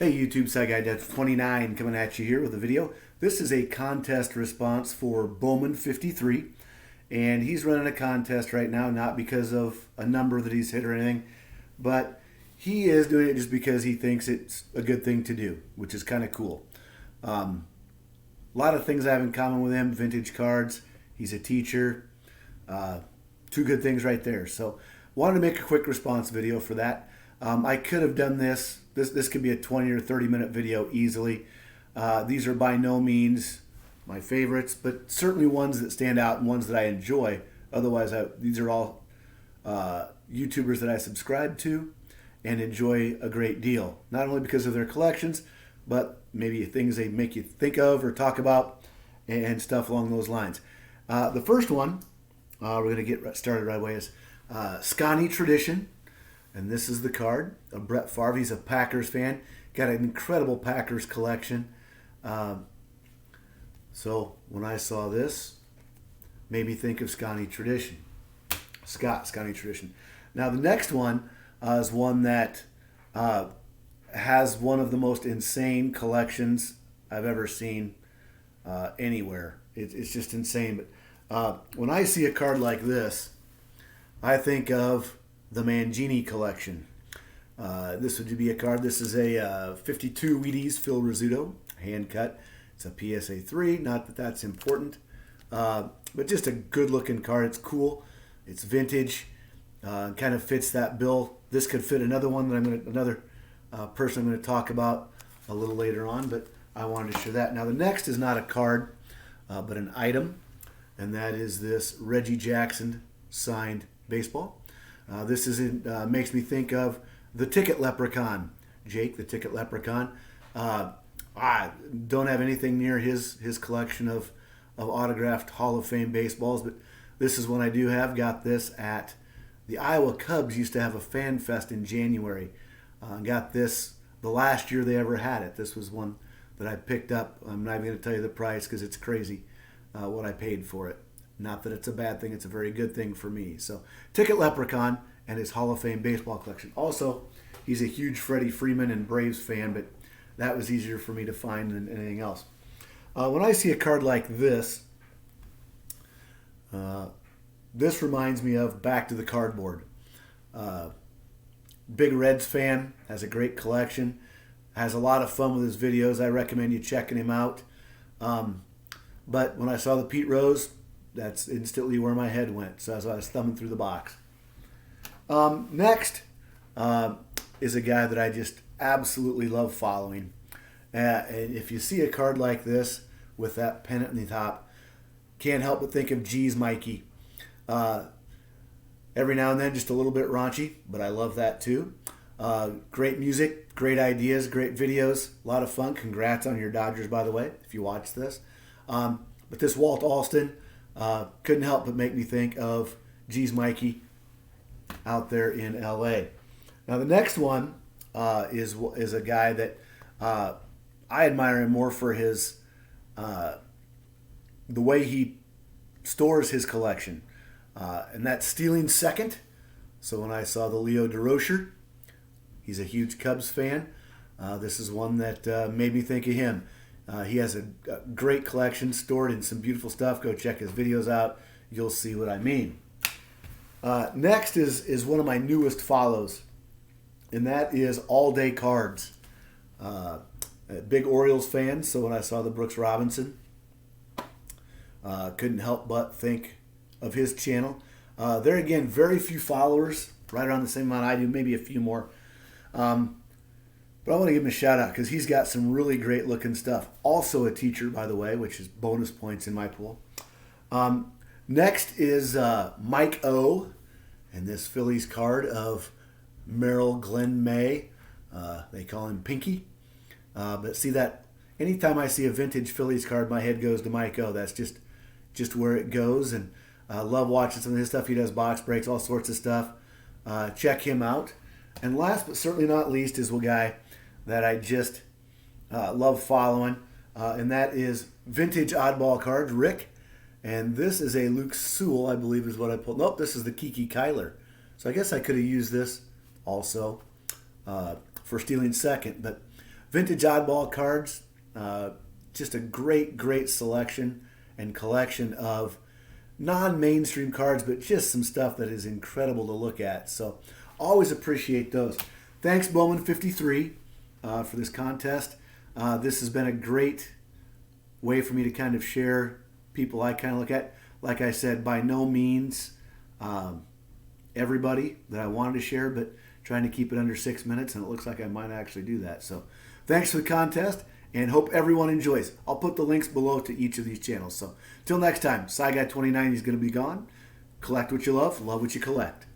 Hey YouTube, Side Guy Dad 29 coming at you here with a video. This is a contest response for Bowman 53, and he's running a contest right now, not because of a number that he's hit or anything, but he is doing it just because he thinks it's a good thing to do, which is kind of cool. A lot of things I have in common with him: vintage cards. He's a teacher. Two good things right there. So, wanted to make a quick response video for that. I could have done this. This could be a 20 or 30-minute video easily. These are by no means my favorites, but certainly ones that stand out and ones that I enjoy. Otherwise, these are all YouTubers that I subscribe to and enjoy a great deal. Not only because of their collections, but maybe things they make you think of or talk about and stuff along those lines. The first one, we're going to get started right away, is Scotty Tradition. And this is the card of Brett Favre. He's a Packers fan. Got an incredible Packers collection. So when I saw this, made me think of Scotty Tradition. Scotty Tradition. Now the next one is one that has one of the most insane collections I've ever seen anywhere. It's just insane. But when I see a card like this, I think of the Mangini collection. This would be a card. This is a 52 Wheaties Phil Rizzuto, hand cut. It's a PSA 3. Not that that's important, but just a good looking card. It's cool. It's vintage. Kind of fits that bill. This could fit another one that another person I'm going to talk about a little later on. But I wanted to show that. Now the next is not a card, but an item, and that is this Reggie Jackson signed baseball. This makes me think of the Ticket Leprechaun, Jake, the Ticket Leprechaun. I don't have anything near his collection of autographed Hall of Fame baseballs, but this is one I do have. Got this at the Iowa Cubs. Used to have a fan fest in January. Got this the last year they ever had it. This was one that I picked up. I'm not even going to tell you the price because it's crazy what I paid for it. Not that it's a bad thing, it's a very good thing for me. So, Ticket Leprechaun and his Hall of Fame baseball collection. Also, he's a huge Freddie Freeman and Braves fan, but that was easier for me to find than anything else. When I see a card like this, this reminds me of Back to the Cardboard. Big Reds fan, has a great collection, has a lot of fun with his videos. I recommend you checking him out. But when I saw the Pete Rose, that's instantly where my head went. So as I was thumbing through the box. Next is a guy that I just absolutely love following. And if you see a card like this with that pennant in the top, can't help but think of Geez Mikey. Every now and then just a little bit raunchy, but I love that too. Great music, great ideas, great videos, a lot of fun. Congrats on your Dodgers, by the way, if you watch this. But this Walt Alston, couldn't help but make me think of Geez Mikey out there in LA. Now the next one is a guy that I admire him more for his the way he stores his collection, and that's stealing second. So when I saw the Leo Deroser, he's a huge Cubs fan. This is one that made me think of him. He has a great collection stored in some beautiful stuff. Go check his videos out. You'll see what I mean. Next is one of my newest follows, and that is All Day Cards. A big Orioles fan, so when I saw the Brooks Robinson, couldn't help but think of his channel. There again, very few followers, right around the same amount I do, maybe a few more. But I want to give him a shout out because he's got some really great looking stuff. Also a teacher, by the way, which is bonus points in my pool. Next is Mike O. And this Phillies card of Merrill Glenn May. They call him Pinky. But see that anytime I see a vintage Phillies card, my head goes to Mike O. That's just where it goes. And I love watching some of his stuff. He does box breaks, all sorts of stuff. Check him out. And last but certainly not least is a guy that I just love following, and that is Vintage Oddball Cards, Rick. And this is a Luke Sewell, I believe is what I pulled. Nope, this is the Kiki Kyler. So I guess I could have used this also for stealing second. But vintage oddball cards. Just a great selection and collection of non-mainstream cards, but just some stuff that is incredible to look at. So always appreciate those. Thanks, Bowman 53, for this contest. This has been a great way for me to kind of share people I kind of look at. Like I said, by no means everybody that I wanted to share, but trying to keep it under 6 minutes, and it looks like I might actually do that. So thanks for the contest, and hope everyone enjoys. I'll put the links below to each of these channels. So till next time, SciGuy 2090 is going to be gone. Collect what you love what you collect.